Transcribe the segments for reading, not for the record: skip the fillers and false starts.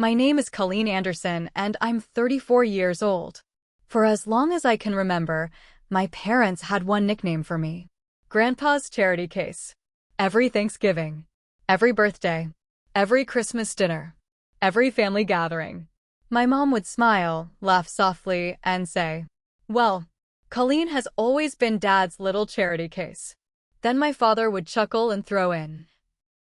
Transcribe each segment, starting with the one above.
My name is Colleen Anderson, and I'm 34 years old. For as long as I can remember, my parents had one nickname for me: Grandpa's Charity Case. Every Thanksgiving, every birthday, every Christmas dinner, every family gathering, my mom would smile, laugh softly, and say, "Well, Colleen has always been Dad's little charity case." Then my father would chuckle and throw in,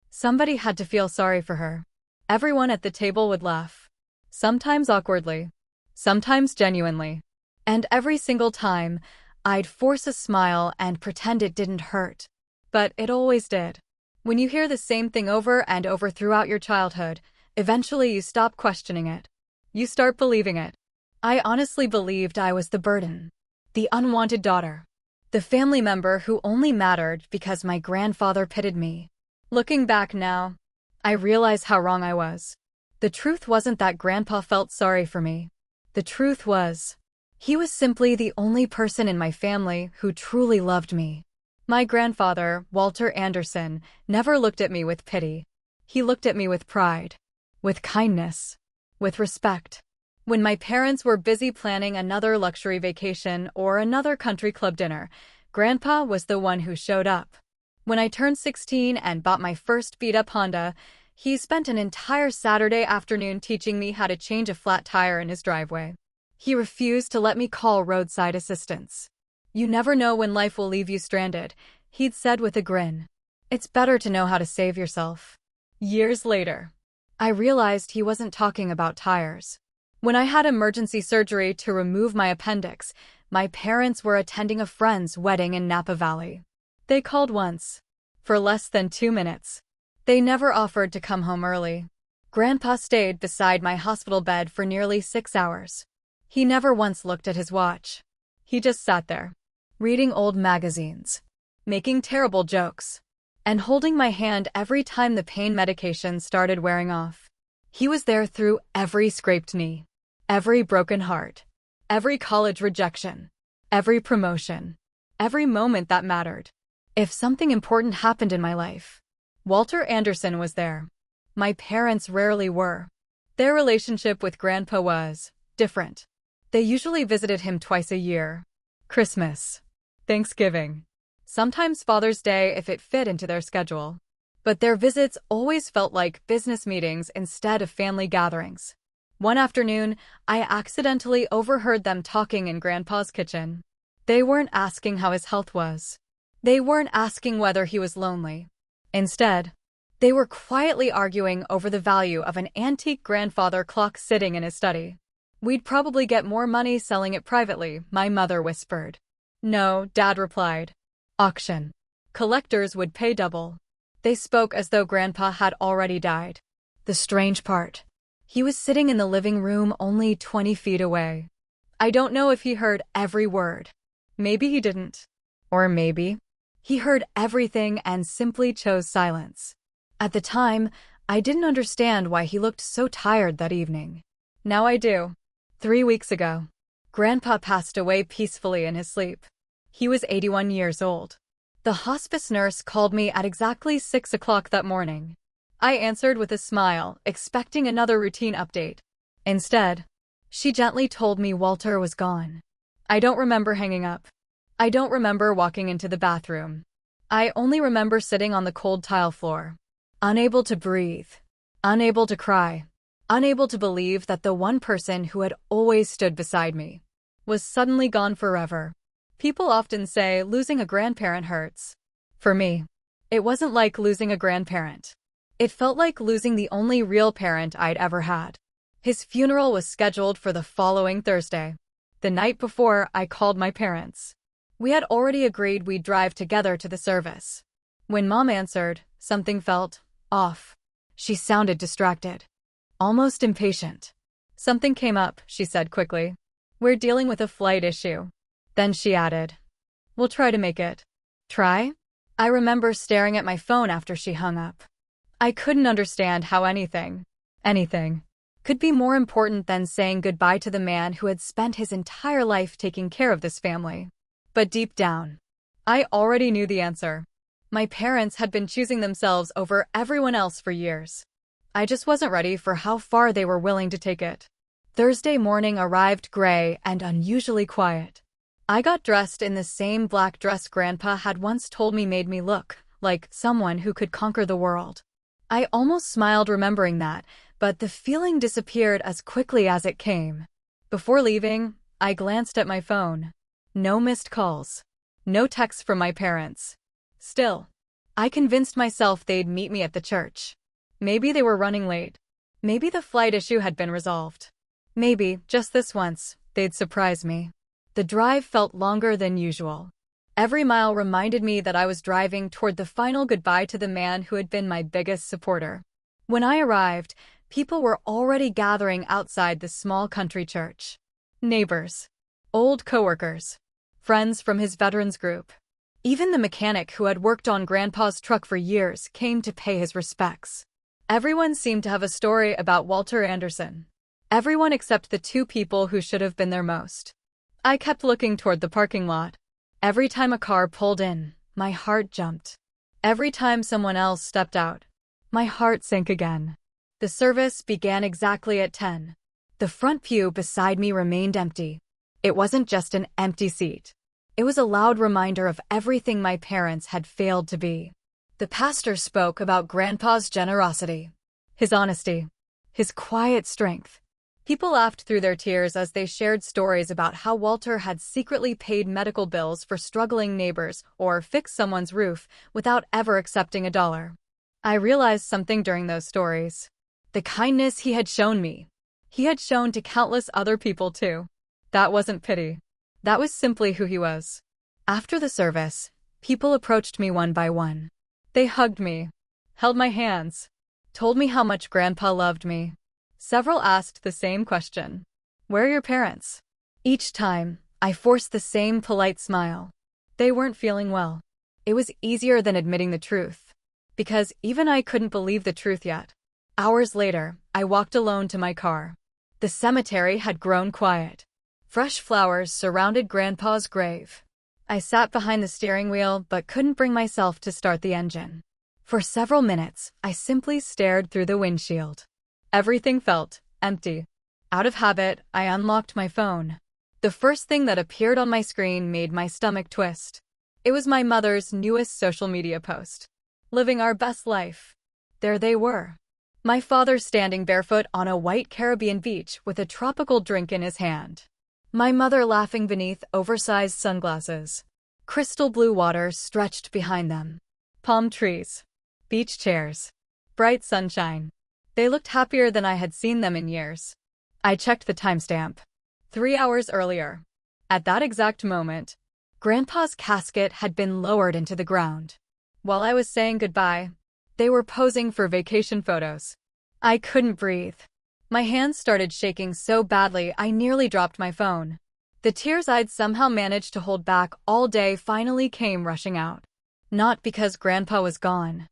"Somebody had to feel sorry for her." Everyone at the table would laugh, sometimes awkwardly, sometimes genuinely. And every single time, I'd force a smile and pretend it didn't hurt. But it always did. When you hear the same thing over and over throughout your childhood, eventually you stop questioning it. You start believing it. I honestly believed I was the burden, the unwanted daughter, the family member who only mattered because my grandfather pitied me. Looking back now, I realize how wrong I was. The truth wasn't that Grandpa felt sorry for me. The truth was, he was simply the only person in my family who truly loved me. My grandfather, Walter Anderson, never looked at me with pity. He looked at me with pride, with kindness, with respect. When my parents were busy planning another luxury vacation or another country club dinner, Grandpa was the one who showed up. When I turned 16 and bought my first beat-up Honda, he spent an entire Saturday afternoon teaching me how to change a flat tire in his driveway. He refused to let me call roadside assistance. "You never know when life will leave you stranded," he'd said with a grin. "It's better to know how to save yourself." Years later, I realized he wasn't talking about tires. When I had emergency surgery to remove my appendix, my parents were attending a friend's wedding in Napa Valley. They called once, for less than 2 minutes. They never offered to come home early. Grandpa stayed beside my hospital bed for nearly 6 hours. He never once looked at his watch. He just sat there, reading old magazines, making terrible jokes, and holding my hand every time the pain medication started wearing off. He was there through every scraped knee, every broken heart, every college rejection, every promotion, every moment that mattered. If something important happened in my life, Walter Anderson was there. My parents rarely were. Their relationship with Grandpa was different. They usually visited him twice a year: Christmas, Thanksgiving, sometimes Father's Day if it fit into their schedule. But their visits always felt like business meetings instead of family gatherings. One afternoon, I accidentally overheard them talking in Grandpa's kitchen. They weren't asking how his health was. They weren't asking whether he was lonely. Instead, they were quietly arguing over the value of an antique grandfather clock sitting in his study. "We'd probably get more money selling it privately," my mother whispered. "No," Dad replied. "Auction. Collectors would pay double." They spoke as though Grandpa had already died. The strange part, he was sitting in the living room only 20 feet away. I don't know if he heard every word. Maybe he didn't. Or maybe he heard everything and simply chose silence. At the time, I didn't understand why he looked so tired that evening. Now I do. 3 weeks ago, Grandpa passed away peacefully in his sleep. He was 81 years old. The hospice nurse called me at exactly 6 o'clock that morning. I answered with a smile, expecting another routine update. Instead, she gently told me Walter was gone. I don't remember hanging up. I don't remember walking into the bathroom. I only remember sitting on the cold tile floor, unable to breathe, unable to cry, unable to believe that the one person who had always stood beside me was suddenly gone forever. People often say losing a grandparent hurts. For me, it wasn't like losing a grandparent. It felt like losing the only real parent I'd ever had. His funeral was scheduled for the following Thursday, the night before I called my parents. We had already agreed we'd drive together to the service. When Mom answered, something felt off. She sounded distracted, almost impatient. "Something came up," she said quickly. "We're dealing with a flight issue." Then she added, "We'll try to make it." Try? I remember staring at my phone after she hung up. I couldn't understand how anything could be more important than saying goodbye to the man who had spent his entire life taking care of this family. But deep down, I already knew the answer. My parents had been choosing themselves over everyone else for years. I just wasn't ready for how far they were willing to take it. Thursday morning arrived gray and unusually quiet. I got dressed in the same black dress Grandpa had once told me made me look like someone who could conquer the world. I almost smiled remembering that, but the feeling disappeared as quickly as it came. Before leaving, I glanced at my phone. No missed calls. No texts from my parents. Still, I convinced myself they'd meet me at the church. Maybe they were running late. Maybe the flight issue had been resolved. Maybe, just this once, they'd surprise me. The drive felt longer than usual. Every mile reminded me that I was driving toward the final goodbye to the man who had been my biggest supporter. When I arrived, people were already gathering outside the small country church. Neighbors, old coworkers, friends from his veterans group. Even the mechanic who had worked on Grandpa's truck for years came to pay his respects. Everyone seemed to have a story about Walter Anderson. Everyone except the two people who should have been there most. I kept looking toward the parking lot. Every time a car pulled in, my heart jumped. Every time someone else stepped out, my heart sank again. The service began exactly at 10. The front pew beside me remained empty. It wasn't just an empty seat. It was a loud reminder of everything my parents had failed to be. The pastor spoke about Grandpa's generosity, his honesty, his quiet strength. People laughed through their tears as they shared stories about how Walter had secretly paid medical bills for struggling neighbors or fixed someone's roof without ever accepting a dollar. I realized something during those stories. The kindness he had shown me, he had shown to countless other people too. That wasn't pity. That was simply who he was. After the service, people approached me one by one. They hugged me, held my hands, told me how much Grandpa loved me. Several asked the same question. Where are your parents? Each time, I forced the same polite smile. They weren't feeling well. It was easier than admitting the truth, because even I couldn't believe the truth yet. Hours later, I walked alone to my car. The cemetery had grown quiet. Fresh flowers surrounded Grandpa's grave. I sat behind the steering wheel but couldn't bring myself to start the engine. For several minutes, I simply stared through the windshield. Everything felt empty. Out of habit, I unlocked my phone. The first thing that appeared on my screen made my stomach twist. It was my mother's newest social media post. Living our best life. There they were. My father standing barefoot on a white Caribbean beach with a tropical drink in his hand. My mother laughing beneath oversized sunglasses. Crystal blue water stretched behind them. Palm trees. Beach chairs. Bright sunshine. They looked happier than I had seen them in years. I checked the timestamp. 3 hours earlier. At that exact moment, Grandpa's casket had been lowered into the ground. While I was saying goodbye, they were posing for vacation photos. I couldn't breathe. My hands started shaking so badly I nearly dropped my phone. The tears I'd somehow managed to hold back all day finally came rushing out. Not because Grandpa was gone.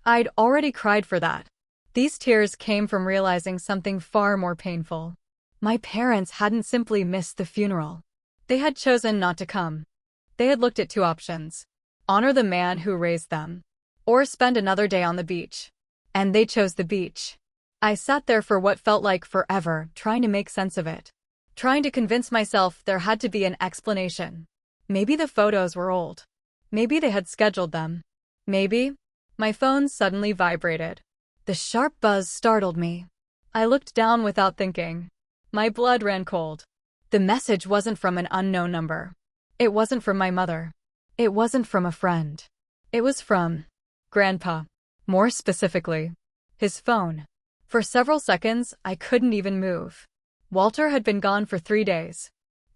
I'd already cried for that. These tears came from realizing something far more painful. My parents hadn't simply missed the funeral. They had chosen not to come. They had looked at two options: honor the man who raised them, or spend another day on the beach. And they chose the beach. I sat there for what felt like forever, trying to make sense of it. Trying to convince myself there had to be an explanation. Maybe the photos were old. Maybe they had scheduled them. Maybe. My phone suddenly vibrated. The sharp buzz startled me. I looked down without thinking. My blood ran cold. The message wasn't from an unknown number. It wasn't from my mother. It wasn't from a friend. It was from Grandpa. More specifically, his phone. For several seconds, I couldn't even move. Walter had been gone for 3 days.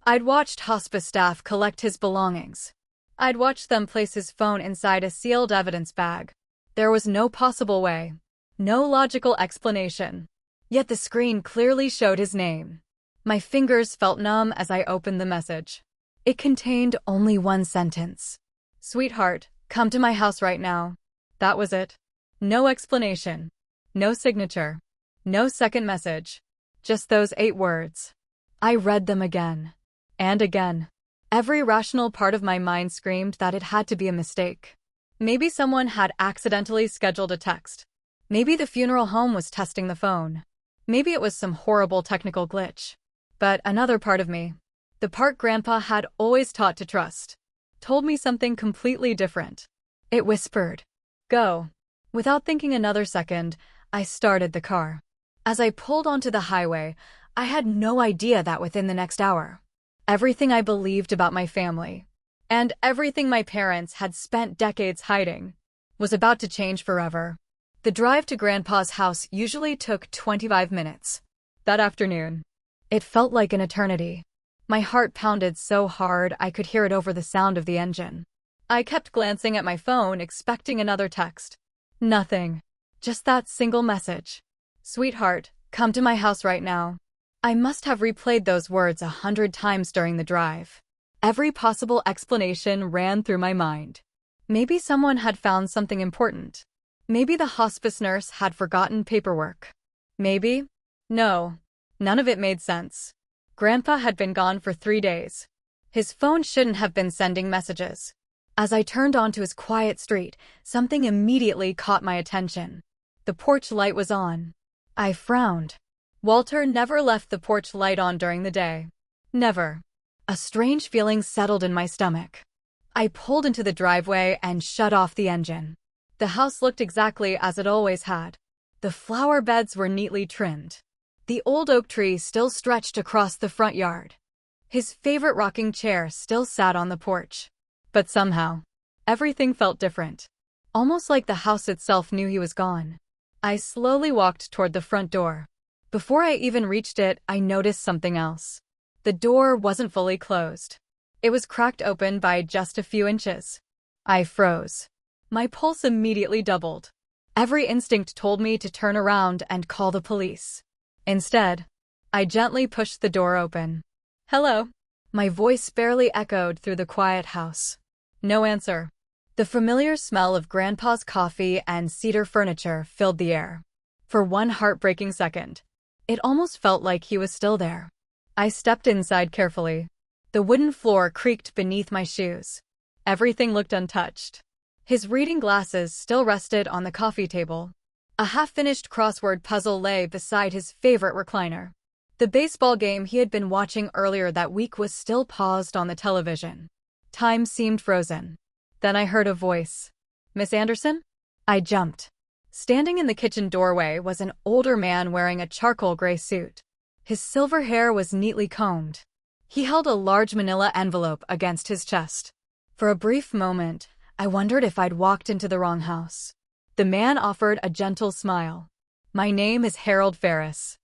I'd watched hospice staff collect his belongings. I'd watched them place his phone inside a sealed evidence bag. There was no possible way. No logical explanation. Yet the screen clearly showed his name. My fingers felt numb as I opened the message. It contained only one sentence. "Sweetheart, come to my house right now." That was it. No explanation. No signature. No second message. Just those 8 words. I read them again. And again. Every rational part of my mind screamed that it had to be a mistake. Maybe someone had accidentally scheduled a text. Maybe the funeral home was testing the phone. Maybe it was some horrible technical glitch. But another part of me, the part Grandpa had always taught to trust, told me something completely different. It whispered, "Go." Without thinking another second, I started the car. As I pulled onto the highway, I had no idea that within the next hour, everything I believed about my family, and everything my parents had spent decades hiding, was about to change forever. The drive to Grandpa's house usually took 25 minutes. That afternoon, it felt like an eternity. My heart pounded so hard I could hear it over the sound of the engine. I kept glancing at my phone, expecting another text. Nothing. Just that single message. "Sweetheart, come to my house right now." I must have replayed those words 100 times during the drive. Every possible explanation ran through my mind. Maybe someone had found something important. Maybe the hospice nurse had forgotten paperwork. Maybe. No. None of it made sense. Grandpa had been gone for 3 days. His phone shouldn't have been sending messages. As I turned onto his quiet street, something immediately caught my attention. The porch light was on. I frowned. Walter never left the porch light on during the day. Never. A strange feeling settled in my stomach. I pulled into the driveway and shut off the engine. The house looked exactly as it always had. The flower beds were neatly trimmed. The old oak tree still stretched across the front yard. His favorite rocking chair still sat on the porch. But somehow, everything felt different. Almost like the house itself knew he was gone. I slowly walked toward the front door. Before I even reached it, I noticed something else. The door wasn't fully closed. It was cracked open by just a few inches. I froze. My pulse immediately doubled. Every instinct told me to turn around and call the police. Instead, I gently pushed the door open. "Hello." My voice barely echoed through the quiet house. No answer. The familiar smell of Grandpa's coffee and cedar furniture filled the air. For one heartbreaking second, it almost felt like he was still there. I stepped inside carefully. The wooden floor creaked beneath my shoes. Everything looked untouched. His reading glasses still rested on the coffee table. A half-finished crossword puzzle lay beside his favorite recliner. The baseball game he had been watching earlier that week was still paused on the television. Time seemed frozen. Then I heard a voice. "Miss Anderson?" I jumped. Standing in the kitchen doorway was an older man wearing a charcoal gray suit. His silver hair was neatly combed. He held a large manila envelope against his chest. For a brief moment, I wondered if I'd walked into the wrong house. The man offered a gentle smile. "My name is Harold Ferris.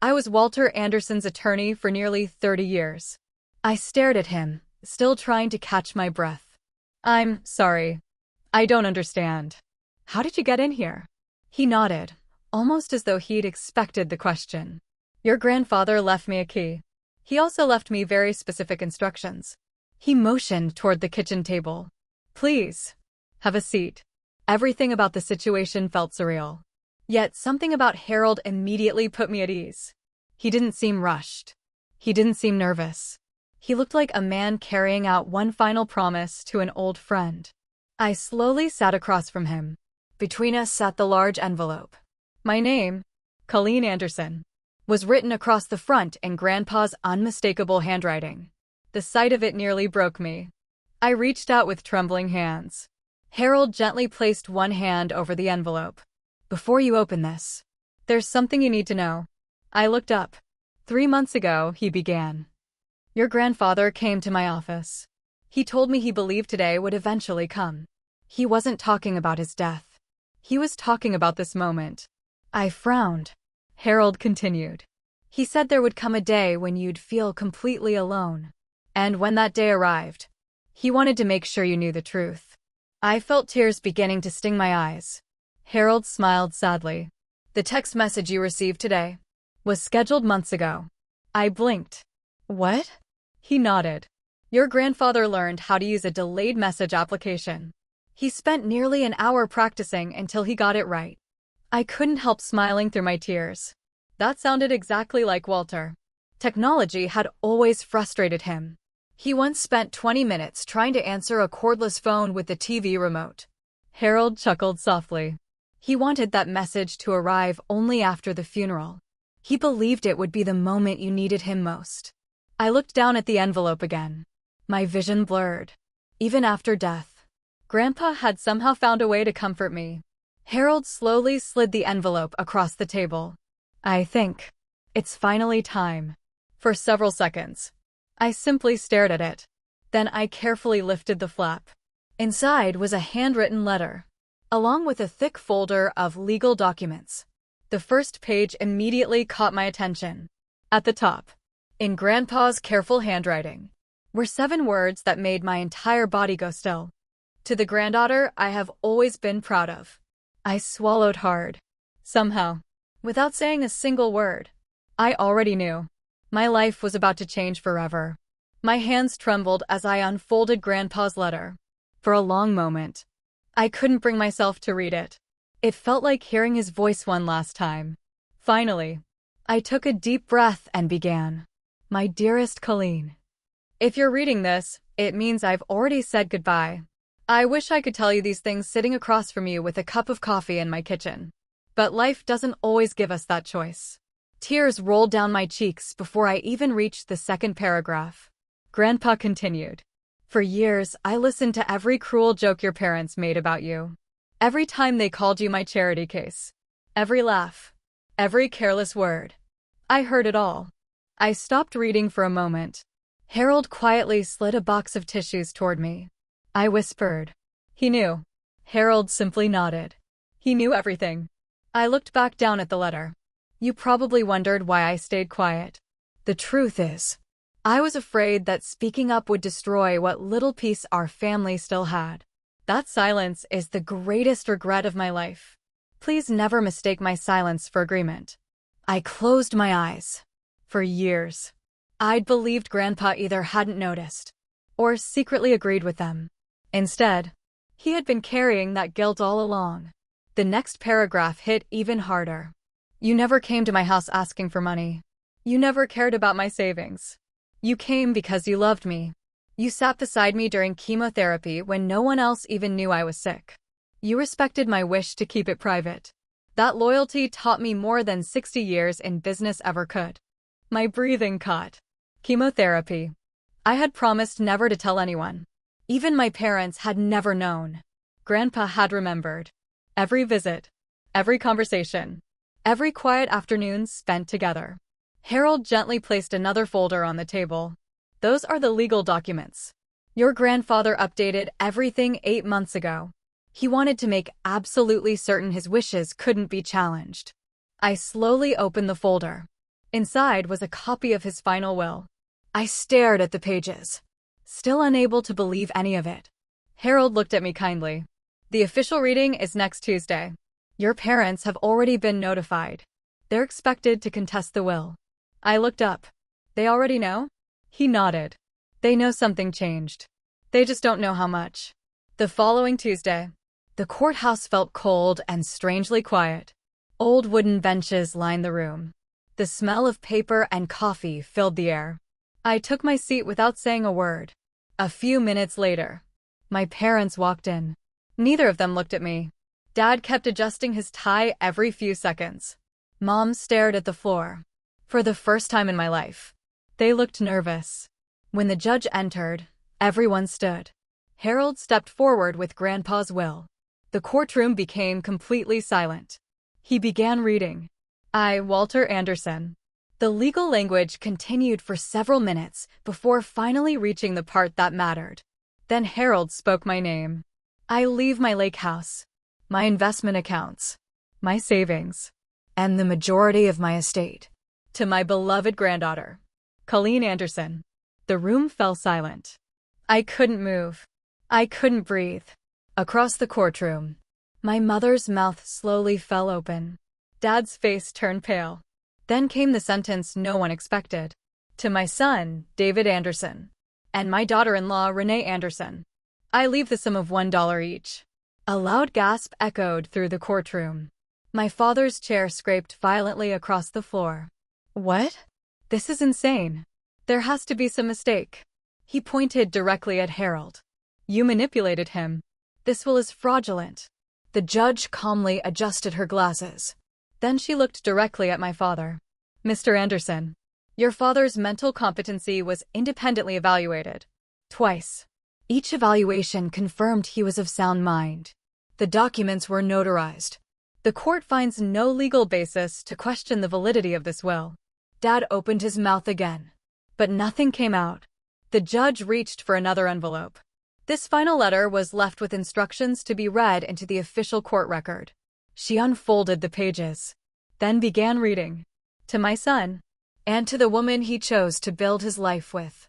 I was Walter Anderson's attorney for nearly 30 years. I stared at him, still trying to catch my breath. "I'm sorry. I don't understand. How did you get in here?" He nodded, almost as though he'd expected the question. "Your grandfather left me a key. He also left me very specific instructions." He motioned toward the kitchen table. "Please, have a seat." Everything about the situation felt surreal. Yet something about Harold immediately put me at ease. He didn't seem rushed. He didn't seem nervous. He looked like a man carrying out one final promise to an old friend. I slowly sat across from him. Between us sat the large envelope. My name, Colleen Anderson, was written across the front in Grandpa's unmistakable handwriting. The sight of it nearly broke me. I reached out with trembling hands. Harold gently placed one hand over the envelope. "Before you open this, there's something you need to know." I looked up. 3 months ago, he began. "Your grandfather came to my office. He told me he believed today would eventually come. He wasn't talking about his death. He was talking about this moment." I frowned. Harold continued. "He said there would come a day when you'd feel completely alone. And when that day arrived, he wanted to make sure you knew the truth." I felt tears beginning to sting my eyes. Harold smiled sadly. "The text message you received today was scheduled months ago." I blinked. "What?" He nodded. "Your grandfather learned how to use a delayed message application. He spent nearly an hour practicing until he got it right." I couldn't help smiling through my tears. That sounded exactly like Walter. Technology had always frustrated him. He once spent 20 minutes trying to answer a cordless phone with the TV remote. Harold chuckled softly. He wanted that message to arrive only after the funeral. He believed it would be the moment you needed him most. I looked down at the envelope again. My vision blurred. Even after death, Grandpa had somehow found a way to comfort me. Harold slowly slid the envelope across the table. I think it's finally time. For several seconds, I simply stared at it. Then I carefully lifted the flap. Inside was a handwritten letter, along with a thick folder of legal documents. The first page immediately caught my attention. At the top, in Grandpa's careful handwriting, were 7 words that made my entire body go still. To the granddaughter I have always been proud of. I swallowed hard. Somehow, without saying a single word, I already knew. My life was about to change forever. My hands trembled as I unfolded Grandpa's letter. For a long moment, I couldn't bring myself to read it. It felt like hearing his voice one last time. Finally, I took a deep breath and began. My dearest Colleen, if you're reading this, it means I've already said goodbye. I wish I could tell you these things sitting across from you with a cup of coffee in my kitchen. But life doesn't always give us that choice. Tears rolled down my cheeks before I even reached the second paragraph. Grandpa continued. For years, I listened to every cruel joke your parents made about you. Every time they called you my charity case. Every laugh. Every careless word. I heard it all. I stopped reading for a moment. Harold quietly slid a box of tissues toward me. I whispered. He knew. Harold simply nodded. He knew everything. I looked back down at the letter. You probably wondered why I stayed quiet. The truth is, I was afraid that speaking up would destroy what little peace our family still had. That silence is the greatest regret of my life. Please never mistake my silence for agreement. I closed my eyes. For years, I'd believed Grandpa either hadn't noticed or secretly agreed with them. Instead, he had been carrying that guilt all along. The next paragraph hit even harder. You never came to my house asking for money. You never cared about my savings. You came because you loved me. You sat beside me during chemotherapy when no one else even knew I was sick. You respected my wish to keep it private. That loyalty taught me more than 60 years in business ever could. My breathing caught. Chemotherapy. I had promised never to tell anyone. Even my parents had never known. Grandpa had remembered. Every visit. Every conversation. Every quiet afternoon spent together. Harold gently placed another folder on the table. Those are the legal documents. Your grandfather updated everything 8 months ago. He wanted to make absolutely certain his wishes couldn't be challenged. I slowly opened the folder. Inside was a copy of his final will. I stared at the pages, still unable to believe any of it. Harold looked at me kindly. The official reading is next Tuesday. Your parents have already been notified. They're expected to contest the will. I looked up. They already know? He nodded. They know something changed. They just don't know how much. The following Tuesday, the courthouse felt cold and strangely quiet. Old wooden benches lined the room. The smell of paper and coffee filled the air. I took my seat without saying a word. A few minutes later, my parents walked in. Neither of them looked at me. Dad kept adjusting his tie every few seconds. Mom stared at the floor. For the first time in my life, they looked nervous. When the judge entered, everyone stood. Harold stepped forward with Grandpa's will. The courtroom became completely silent. He began reading. I, Walter Anderson. The legal language continued for several minutes before finally reaching the part that mattered. Then Harold spoke my name. I leave my lake house, my investment accounts, my savings, and the majority of my estate to my beloved granddaughter, Colleen Anderson. The room fell silent. I couldn't move. I couldn't breathe. Across the courtroom, my mother's mouth slowly fell open. Dad's face turned pale. Then came the sentence no one expected. To my son, David Anderson, and my daughter-in-law, Renee Anderson, I leave the sum of $1 each. A loud gasp echoed through the courtroom. My father's chair scraped violently across the floor. What? This is insane. There has to be some mistake. He pointed directly at Harold. You manipulated him. This will is fraudulent. The judge calmly adjusted her glasses. Then she looked directly at my father. Mr. Anderson, your father's mental competency was independently evaluated. Twice. Each evaluation confirmed he was of sound mind. The documents were notarized. The court finds no legal basis to question the validity of this will. Dad opened his mouth again, but nothing came out. The judge reached for another envelope. This final letter was left with instructions to be read into the official court record. She unfolded the pages, then began reading. To my son, and to the woman he chose to build his life with.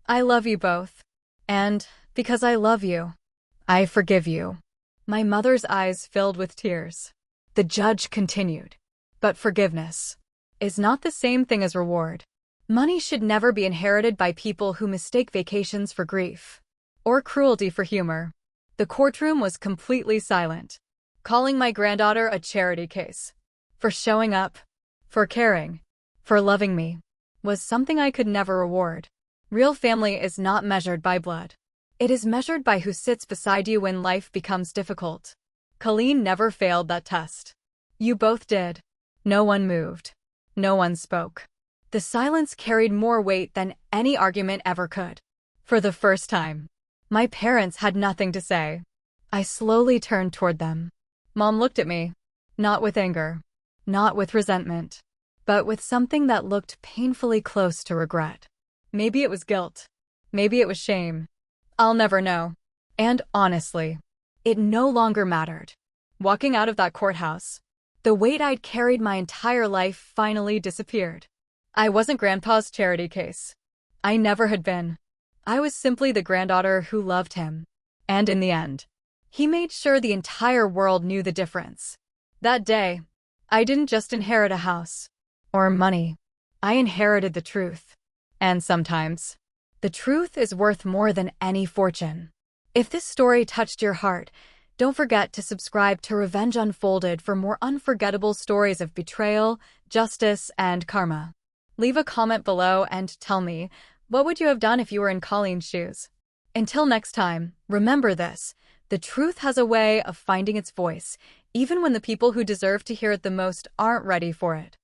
I love you both. And, because I love you, I forgive you. My mother's eyes filled with tears. The judge continued. But forgiveness is not the same thing as reward. Money should never be inherited by people who mistake vacations for grief, or cruelty for humor. The courtroom was completely silent, calling my granddaughter a charity case. For showing up, for caring, for loving me, was something I could never reward. Real family is not measured by blood. It is measured by who sits beside you when life becomes difficult. Colleen never failed that test. You both did. No one moved. No one spoke. The silence carried more weight than any argument ever could. For the first time, my parents had nothing to say. I slowly turned toward them. Mom looked at me, not with anger, not with resentment, but with something that looked painfully close to regret. Maybe it was guilt. Maybe it was shame. I'll never know. And honestly, it no longer mattered. Walking out of that courthouse, the weight I'd carried my entire life finally disappeared. I wasn't Grandpa's charity case. I never had been. I was simply the granddaughter who loved him. And in the end, he made sure the entire world knew the difference. That day, I didn't just inherit a house or money. I inherited the truth. And sometimes, the truth is worth more than any fortune. If this story touched your heart, don't forget to subscribe to Revenge Unfolded for more unforgettable stories of betrayal, justice, and karma. Leave a comment below and tell me, what would you have done if you were in Colleen's shoes? Until next time, remember this: the truth has a way of finding its voice, even when the people who deserve to hear it the most aren't ready for it.